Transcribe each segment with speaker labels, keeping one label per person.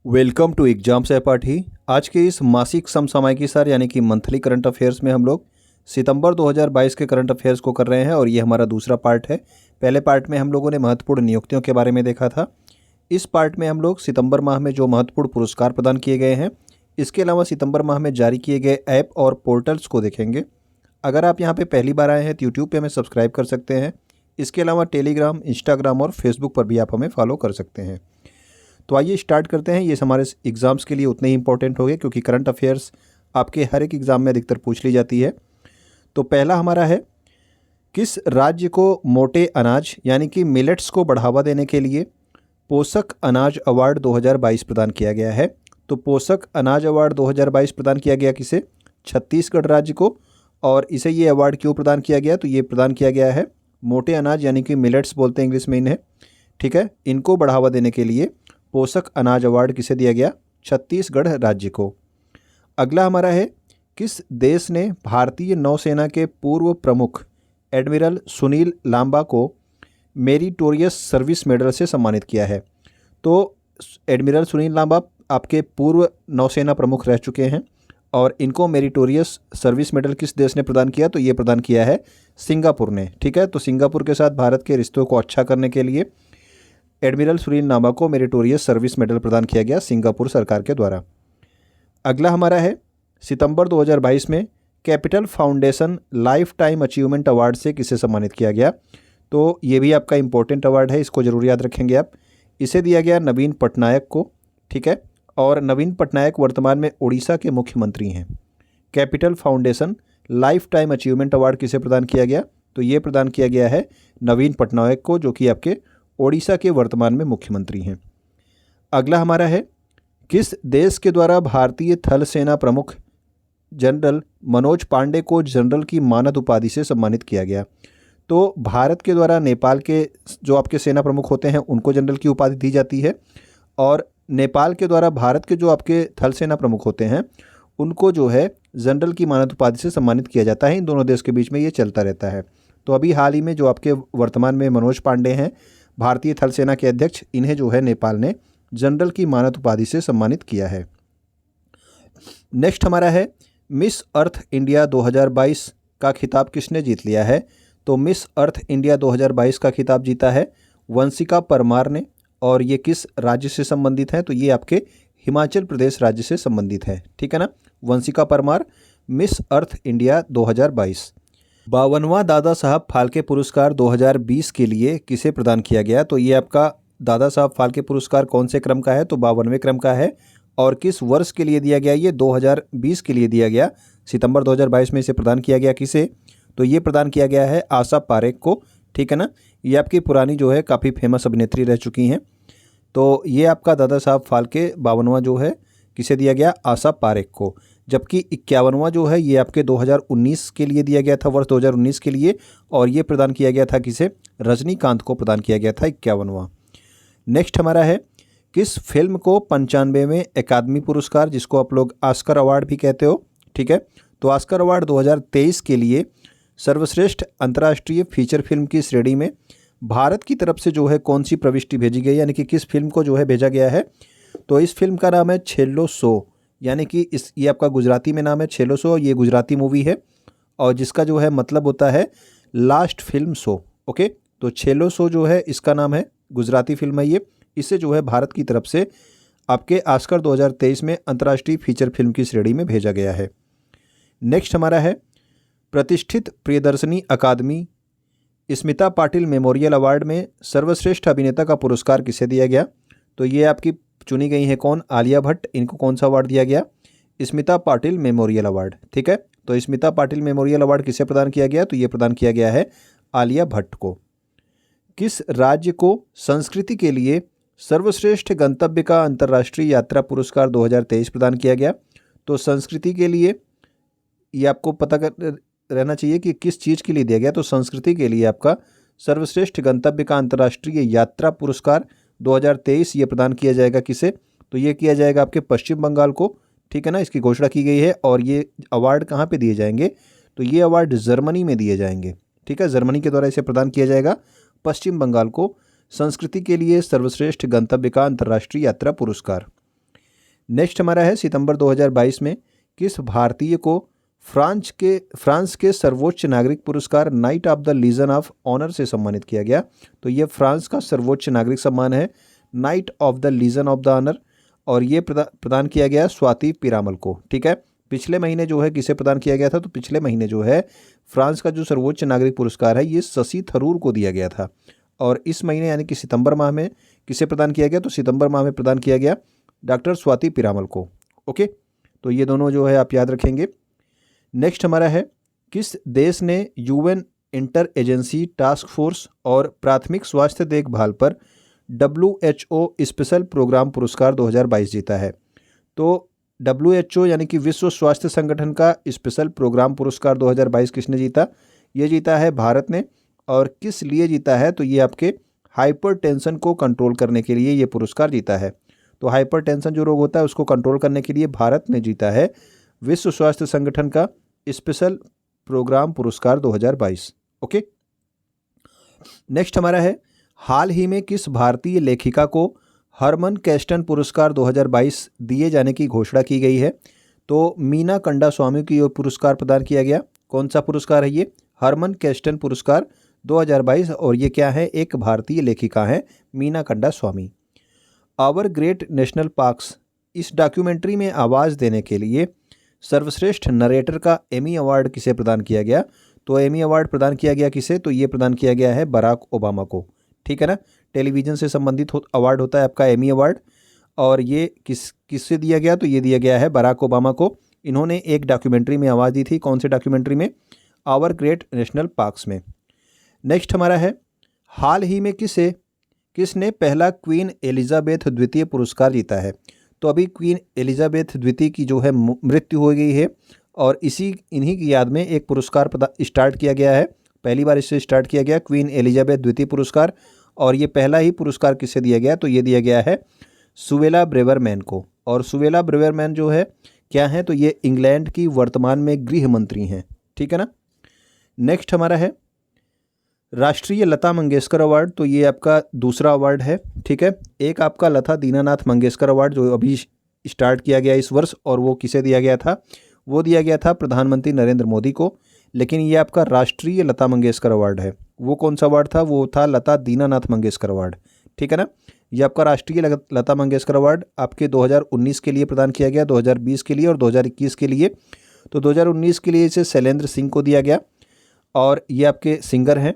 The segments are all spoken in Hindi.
Speaker 1: वेलकम टू एग्जाम सहपाठी। आज के इस मासिक समसामयिकी सार यानी कि मंथली करंट अफेयर्स में हम लोग सितंबर 2022 के करंट अफेयर्स को कर रहे हैं और ये हमारा दूसरा पार्ट है। पहले पार्ट में हम लोगों ने महत्वपूर्ण नियुक्तियों के बारे में देखा था। इस पार्ट में हम लोग सितंबर माह में जो महत्वपूर्ण पुरस्कार प्रदान किए गए हैं, इसके अलावा सितंबर माह में जारी किए गए ऐप और पोर्टल्स को देखेंगे। अगर आप यहाँ पर पहली बार आए हैं तो यूट्यूब पर हमें सब्सक्राइब कर सकते हैं। इसके अलावा टेलीग्राम, इंस्टाग्राम और फेसबुक पर भी आप हमें फॉलो कर सकते हैं। तो आइए स्टार्ट करते हैं। ये हमारे एग्ज़ाम्स के लिए उतने ही इंपॉर्टेंट हो गए क्योंकि करंट अफेयर्स आपके हर एक एग्ज़ाम में अधिकतर पूछ ली जाती है। तो पहला हमारा है, किस राज्य को मोटे अनाज यानी कि मिलेट्स को बढ़ावा देने के लिए पोषक अनाज अवार्ड 2022 प्रदान किया गया है। तो पोषक अनाज अवार्ड 2022 प्रदान किया गया किसे? छत्तीसगढ़ राज्य को। और इसे ये अवार्ड क्यों प्रदान किया गया? तो ये प्रदान किया गया है मोटे अनाज यानी कि मिलेट्स बोलते हैं इंग्लिश में इन्हें, ठीक है, इनको बढ़ावा देने के लिए पोषक अनाज अवार्ड किसे दिया गया? छत्तीसगढ़ राज्य को। अगला हमारा है, किस देश ने भारतीय नौसेना के पूर्व प्रमुख एडमिरल सुनील लांबा को मेरिटोरियस सर्विस मेडल से सम्मानित किया है? तो एडमिरल सुनील लांबा आपके पूर्व नौसेना प्रमुख रह चुके हैं और इनको मेरिटोरियस सर्विस मेडल किस देश ने प्रदान किया? तो ये प्रदान किया है सिंगापुर ने, ठीक है। तो सिंगापुर के साथ भारत के रिश्तों को अच्छा करने के लिए एडमिरल सुनील लांबा को मेरिटोरियस सर्विस मेडल प्रदान किया गया सिंगापुर सरकार के द्वारा। अगला हमारा है, सितंबर 2022 में capital foundation life time achievement award से किसे सम्मानित किया गया? तो ये भी आपका इंपॉर्टेंट अवार्ड है, इसको जरूर याद रखेंगे आप। इसे दिया गया नवीन पटनायक को, ठीक है। और नवीन पटनायक वर्तमान में उड़ीसा के मुख्यमंत्री हैं। Capital foundation life time achievement award किसे प्रदान किया गया? तो ये प्रदान किया गया है नवीन पटनायक को, जो कि आपके ओडिशा के वर्तमान में मुख्यमंत्री हैं। अगला हमारा है, किस देश के द्वारा भारतीय थल सेना प्रमुख जनरल मनोज पांडे को जनरल की मानद उपाधि से सम्मानित किया गया? तो भारत के द्वारा नेपाल के जो आपके सेना प्रमुख होते हैं उनको जनरल की उपाधि दी जाती है और नेपाल के द्वारा भारत के जो आपके थल सेना प्रमुख होते हैं उनको जो है जनरल की मानद उपाधि से सम्मानित किया जाता है। इन दोनों देश के बीच में ये चलता रहता है। तो अभी हाल ही में जो आपके वर्तमान में मनोज पांडे हैं, भारतीय थल सेना के अध्यक्ष, इन्हें जो है नेपाल ने जनरल की मानद उपाधि से सम्मानित किया है। नेक्स्ट हमारा है, मिस अर्थ इंडिया 2022 का खिताब किसने जीत लिया है? तो मिस अर्थ इंडिया 2022 का खिताब जीता है वंशिका परमार ने। और ये किस राज्य से संबंधित है? तो ये आपके हिमाचल प्रदेश राज्य से संबंधित है, ठीक है ना। Vanshika Parmar Miss Earth India 2022। 52वां Dada Saheb Phalke पुरस्कार 2020 के लिए किसे प्रदान किया गया? तो ये आपका दादा साहब फाल्के पुरस्कार कौन से क्रम का है? तो 52वें क्रम का है। और किस वर्ष के लिए दिया गया? ये 2020 के लिए दिया गया। सितंबर 2022 में इसे प्रदान किया गया किसे? तो ये प्रदान किया गया है आशा पारेख को, ठीक है ना। ये आपकी पुरानी जो है काफ़ी फेमस अभिनेत्री रह चुकी हैं। तो ये आपका दादा साहब फाल्के 52वां जो है किसे दिया गया? आशा पारेख को। जबकि 51वां जो है ये आपके 2019 के लिए दिया गया था, वर्ष 2019 के लिए, और ये प्रदान किया गया था किसे? रजनीकांत को प्रदान किया गया था 51वां। नेक्स्ट हमारा है, किस फिल्म को 95वें अकादमी पुरस्कार, जिसको आप लोग ऑस्कर अवार्ड भी कहते हो, ठीक है, तो ऑस्कर अवार्ड 2023 के लिए सर्वश्रेष्ठ अंतर्राष्ट्रीय फीचर फिल्म की श्रेणी में भारत की तरफ से जो है कौन सी प्रविष्टि भेजी गई, यानी कि किस फिल्म को जो है भेजा गया है? तो इस फिल्म का नाम है छेल्लो सो, यानी कि ये आपका गुजराती में नाम है छेल्लो सो। ये गुजराती मूवी है और जिसका जो है मतलब होता है लास्ट फिल्म शो, ओके। तो छेल्लो सो जो है इसका नाम है, गुजराती फिल्म है ये। इसे जो है भारत की तरफ से आपके ऑस्कर 2023 में अंतर्राष्ट्रीय फीचर फिल्म की श्रेणी में भेजा गया है। नेक्स्ट हमारा है, प्रतिष्ठित प्रियदर्शनी अकादमी स्मिता पाटिल मेमोरियल अवार्ड में सर्वश्रेष्ठ अभिनेता का पुरस्कार किसे दिया गया? तो ये आपकी चुनी गई है कौन? आलिया भट्ट। इनको कौन सा अवार्ड दिया गया? स्मिता पाटिल मेमोरियल अवार्ड, ठीक है। तो स्मिता पाटिल मेमोरियल अवार्ड किसे प्रदान किया गया? तो ये प्रदान किया गया है आलिया भट्ट को। किस राज्य को संस्कृति के लिए सर्वश्रेष्ठ गंतव्य का अंतर्राष्ट्रीय यात्रा पुरस्कार 2023 प्रदान किया गया? तो संस्कृति के लिए ये आपको पता कर रहना चाहिए कि किस चीज़ के लिए दिया गया। तो संस्कृति के लिए आपका सर्वश्रेष्ठ गंतव्य का अंतर्राष्ट्रीय यात्रा पुरस्कार 2023 ये प्रदान किया जाएगा किसे? तो ये किया जाएगा आपके पश्चिम बंगाल को, ठीक है ना। इसकी घोषणा की गई है। और ये अवार्ड कहाँ पे दिए जाएंगे? तो ये अवार्ड जर्मनी में दिए जाएंगे, ठीक है। जर्मनी के द्वारा इसे प्रदान किया जाएगा पश्चिम बंगाल को संस्कृति के लिए सर्वश्रेष्ठ गंतव्य का अंतर्राष्ट्रीय यात्रा पुरस्कार। नेक्स्ट हमारा है सितंबर 2022 में किस भारतीय को फ्रांस के सर्वोच्च नागरिक पुरस्कार Knight of the Legion of Honour से सम्मानित किया गया। तो ये फ्रांस का सर्वोच्च नागरिक सम्मान है Knight of the Legion of the Honour, और ये प्रदान किया गया स्वाति पिरामल को। ठीक है, पिछले महीने जो है किसे प्रदान किया गया था, तो पिछले महीने जो है फ्रांस का जो सर्वोच्च नागरिक पुरस्कार है ये शशि थरूर को दिया गया था, और इस महीने यानी कि सितंबर माह में किसे प्रदान किया गया, तो सितंबर माह में प्रदान किया गया डॉक्टर स्वाति पिरामल को। ओके, तो ये दोनों जो है आप याद रखेंगे। नेक्स्ट हमारा है किस देश ने UN inter agency task force और प्राथमिक स्वास्थ्य देखभाल पर WHO स्पेशल प्रोग्राम पुरस्कार 2022 जीता है। तो WHO यानी कि विश्व स्वास्थ्य संगठन का स्पेशल प्रोग्राम पुरस्कार 2022 किसने जीता? ये जीता है भारत ने। और किस लिए जीता है? तो ये आपके हाइपरटेंशन को कंट्रोल करने के लिए ये पुरस्कार जीता है। तो हाइपरटेंशन जो रोग होता है उसको कंट्रोल करने के लिए भारत ने जीता है विश्व स्वास्थ्य संगठन का स्पेशल प्रोग्राम पुरस्कार 2022। ओके, नेक्स्ट हमारा है हाल ही में किस भारतीय लेखिका को हरमन कैस्टन पुरस्कार 2022 दिए जाने की घोषणा की गई है? तो मीना कंडा स्वामी को ये पुरस्कार प्रदान किया गया। कौन सा पुरस्कार है ये? हरमन कैस्टन पुरस्कार 2022, और ये क्या है? एक भारतीय लेखिका है मीना कंडा स्वामी। आवर ग्रेट नेशनल पार्क्स इस डॉक्यूमेंट्री में आवाज़ देने के लिए सर्वश्रेष्ठ नरेटर का एमी अवार्ड किसे प्रदान किया गया? तो एमी अवार्ड प्रदान किया गया किसे? तो ये प्रदान किया गया है बराक ओबामा को। ठीक है ना, टेलीविज़न से संबंधित अवार्ड होता है आपका एमी अवार्ड, और ये किससे दिया गया? तो ये दिया गया है बराक ओबामा को। इन्होंने एक डॉक्यूमेंट्री में आवाज़ दी थी। कौन सी डॉक्यूमेंट्री में? आवर ग्रेट नेशनल पार्क्स में। नेक्स्ट हमारा है हाल ही में किसने पहला क्वीन एलिजाबेथ द्वितीय पुरस्कार जीता है? तो अभी क्वीन एलिजाबेथ द्वितीय की जो है मृत्यु हो गई है, और इन्हीं की याद में एक पुरस्कार स्टार्ट किया गया है। पहली बार इससे स्टार्ट किया गया क्वीन एलिजाबेथ द्वितीय पुरस्कार, और ये पहला ही पुरस्कार किससे दिया गया? तो ये दिया गया है सुवेला ब्रेवरमैन को। और सुवेला ब्रेवरमैन जो है क्या है? तो ये इंग्लैंड की वर्तमान में गृह मंत्री हैं। ठीक है ना। नेक्स्ट हमारा है राष्ट्रीय लता मंगेशकर अवार्ड। तो ये आपका दूसरा अवार्ड है। ठीक है, एक आपका लता दीनानाथ मंगेशकर अवार्ड जो अभी स्टार्ट किया गया इस वर्ष, और वो किसे दिया गया था? वो दिया गया था प्रधानमंत्री नरेंद्र मोदी को। लेकिन ये आपका राष्ट्रीय लता मंगेशकर अवार्ड है। वो कौन सा अवार्ड था? वो था लता दीनानाथ मंगेशकर अवार्ड। ठीक है ना, ये आपका राष्ट्रीय लता मंगेशकर अवार्ड आपके 2019 के लिए प्रदान किया गया, 2020 के लिए और 2021 के लिए। तो 2019 के लिए इसे शैलेंद्र सिंह को दिया गया, और ये आपके सिंगर हैं।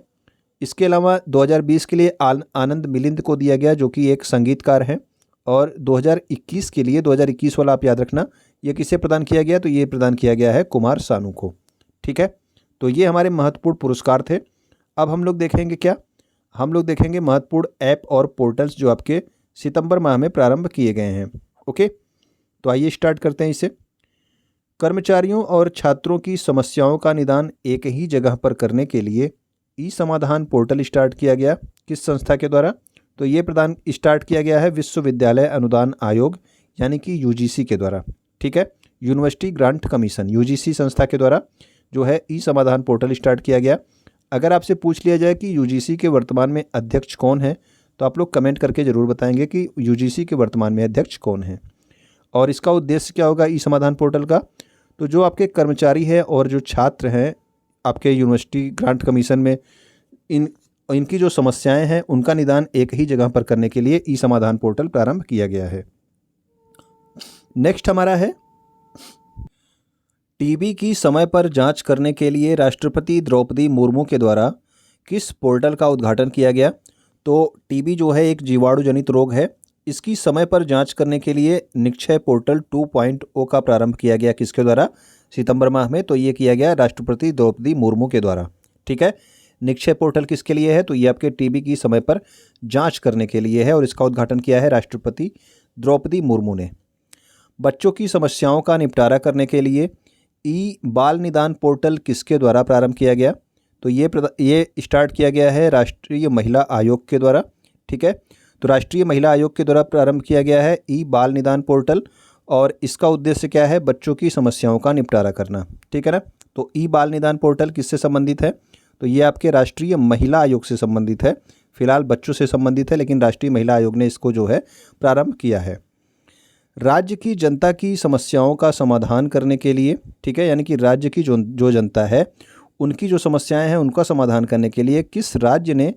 Speaker 1: इसके अलावा 2020 के लिए आनंद मिलिंद को दिया गया जो कि एक संगीतकार हैं। और 2021 के लिए, 2021 वाला आप याद रखना, ये किसे प्रदान किया गया? तो ये प्रदान किया गया है कुमार सानू को। ठीक है, तो ये हमारे महत्वपूर्ण पुरस्कार थे। अब हम लोग देखेंगे क्या? हम लोग देखेंगे महत्वपूर्ण ऐप और पोर्टल्स जो आपके सितंबर माह में प्रारंभ किए गए हैं। ओके, तो आइए स्टार्ट करते हैं इसे। कर्मचारियों और छात्रों की समस्याओं का निदान एक ही जगह पर करने के लिए ई समाधान पोर्टल स्टार्ट किया गया। किस संस्था के द्वारा? तो ये स्टार्ट किया गया है विश्वविद्यालय अनुदान आयोग यानी कि यूजीसी के द्वारा। ठीक है, यूनिवर्सिटी ग्रांट कमीशन यूजीसी संस्था के द्वारा जो है ई समाधान पोर्टल स्टार्ट किया गया। अगर आपसे पूछ लिया जाए कि यूजीसी के वर्तमान में अध्यक्ष कौन है, तो आप लोग कमेंट करके ज़रूर बताएंगे कि यूजीसी के वर्तमान में अध्यक्ष कौन है। और इसका उद्देश्य क्या होगा ई समाधान पोर्टल का? तो जो आपके कर्मचारी हैं और जो छात्र हैं आपके यूनिवर्सिटी ग्रांट कमीशन में, इनकी जो समस्याएं हैं उनका निदान एक ही जगह पर करने के लिए ई समाधान पोर्टल प्रारंभ किया गया है। नेक्स्ट हमारा है टीबी की समय पर जांच करने के लिए राष्ट्रपति द्रौपदी मुर्मू के द्वारा किस पोर्टल का उद्घाटन किया गया? तो टीबी जो है एक जीवाणु जनित रोग है, इसकी समय पर जांच करने के लिए निक्षय पोर्टल 2.0 का प्रारंभ किया गया। किसके द्वारा? सितंबर माह में। तो ये किया गया राष्ट्रपति द्रौपदी मुर्मू के द्वारा। ठीक है, निक्षय पोर्टल किसके लिए है? तो ये आपके टीबी की समय पर जांच करने के लिए है, और इसका उद्घाटन किया है राष्ट्रपति द्रौपदी मुर्मू ने। बच्चों की समस्याओं का निपटारा करने के लिए ई बाल निदान पोर्टल किसके द्वारा प्रारंभ किया गया? तो ये स्टार्ट किया गया है राष्ट्रीय महिला आयोग के द्वारा। ठीक है, तो राष्ट्रीय महिला आयोग के द्वारा प्रारंभ किया गया है ई बाल निदान पोर्टल, और इसका उद्देश्य क्या है? बच्चों की समस्याओं का निपटारा करना। ठीक है ना, तो ई बाल निदान पोर्टल किससे संबंधित है? तो ये आपके राष्ट्रीय महिला आयोग से संबंधित है। फिलहाल बच्चों से संबंधित है, लेकिन राष्ट्रीय महिला आयोग ने इसको जो है प्रारंभ किया है। राज्य की जनता की समस्याओं का समाधान करने के लिए, ठीक है, यानी कि राज्य की जो जनता है उनकी जो समस्याएं हैं उनका समाधान करने के लिए किस राज्य ने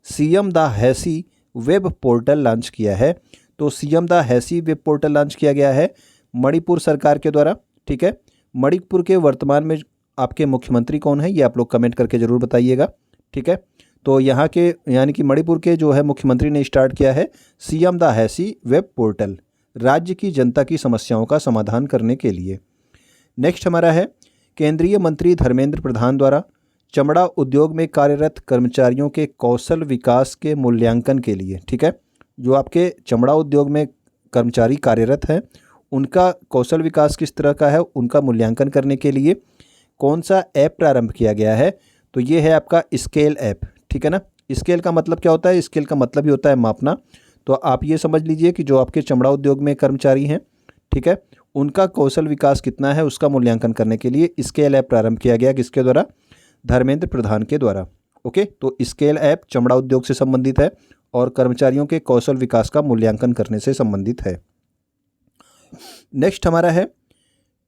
Speaker 1: सीएम द हैसी वेब पोर्टल लॉन्च किया है? तो सीएम द हैसी वेब पोर्टल लॉन्च किया गया है मणिपुर सरकार के द्वारा, ठीक है। मणिपुर के वर्तमान में आपके मुख्यमंत्री कौन है, ये आप लोग कमेंट करके ज़रूर बताइएगा, ठीक है। तो यहाँ के यानी कि मणिपुर के जो है मुख्यमंत्री ने स्टार्ट किया है सीएम द हैसी वेब पोर्टल, राज्य की जनता की समस्याओं का समाधान करने के लिए। नेक्स्ट हमारा है केंद्रीय मंत्री धर्मेंद्र प्रधान द्वारा चमड़ा उद्योग में कार्यरत कर्मचारियों के कौशल विकास के मूल्यांकन के लिए, ठीक है, जो आपके चमड़ा उद्योग में कर्मचारी कार्यरत हैं उनका कौशल विकास किस तरह का है उनका मूल्यांकन करने के लिए कौन सा ऐप प्रारंभ किया गया है? तो ये है आपका स्केल ऐप, ठीक है ना। स्केल का मतलब क्या होता है? स्केल का मतलब ही होता है मापना। तो आप ये समझ लीजिए कि जो आपके चमड़ा उद्योग में कर्मचारी हैं, ठीक है, उनका कौशल विकास कितना है उसका मूल्यांकन करने के लिए स्केल ऐप प्रारंभ किया गया। किसके द्वारा? धर्मेंद्र प्रधान के द्वारा। ओके, तो स्केल ऐप चमड़ा उद्योग से संबंधित है और कर्मचारियों के कौशल विकास का मूल्यांकन करने से संबंधित है। नेक्स्ट हमारा है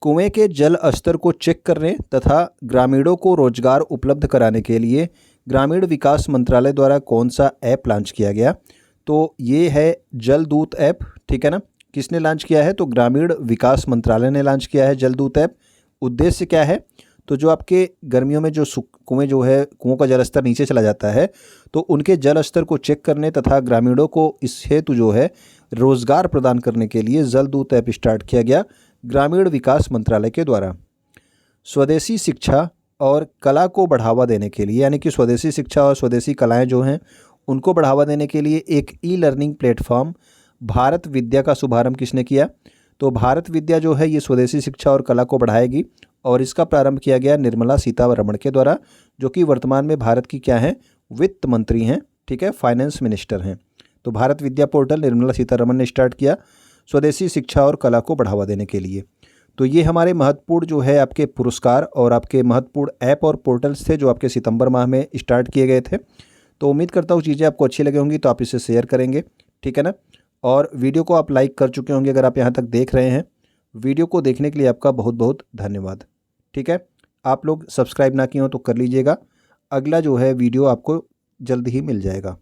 Speaker 1: कुएं के जल स्तर को चेक करने तथा ग्रामीणों को रोजगार उपलब्ध कराने के लिए ग्रामीण विकास मंत्रालय द्वारा कौन सा ऐप लॉन्च किया गया? तो ये है जल दूत ऐप, ठीक है ना। किसने लॉन्च किया है? तो ग्रामीण विकास मंत्रालय ने लॉन्च किया है जल दूत ऐप। उद्देश्य क्या है? तो जो आपके गर्मियों में जो कुएं जो है कुओं का जल स्तर नीचे चला जाता है तो उनके जल स्तर को चेक करने तथा ग्रामीणों को इस हेतु जो है रोजगार प्रदान करने के लिए जल दूत ऐप स्टार्ट किया गया ग्रामीण विकास मंत्रालय के द्वारा। स्वदेशी शिक्षा और कला को बढ़ावा देने के लिए, यानी कि स्वदेशी शिक्षा और स्वदेशी कलाएं जो हैं उनको बढ़ावा देने के लिए एक ई लर्निंग प्लेटफॉर्म भारत विद्या का शुभारंभ किसने किया? तो भारत विद्या जो है ये स्वदेशी शिक्षा और कला को बढ़ाएगी और इसका प्रारंभ किया गया निर्मला सीतारमण के द्वारा, जो कि वर्तमान में भारत की क्या हैं? वित्त मंत्री हैं, ठीक है, फाइनेंस मिनिस्टर हैं। तो भारत विद्या पोर्टल निर्मला सीतारमण ने स्टार्ट किया स्वदेशी शिक्षा और कला को बढ़ावा देने के लिए। तो ये हमारे महत्वपूर्ण जो है आपके पुरस्कार और आपके महत्वपूर्ण ऐप और पोर्टल्स थे जो आपके सितंबर माह में स्टार्ट किए गए थे। तो उम्मीद करता हूँ चीज़ें आपको अच्छी लगी होंगी, तो आप इसे शेयर करेंगे, ठीक है ना। और वीडियो को आप लाइक कर चुके होंगे अगर आप यहाँ तक देख रहे हैं। वीडियो को देखने के लिए आपका बहुत बहुत धन्यवाद, ठीक है। आप लोग सब्सक्राइब ना किए हो तो कर लीजिएगा। अगला जो है वीडियो आपको जल्द ही मिल जाएगा।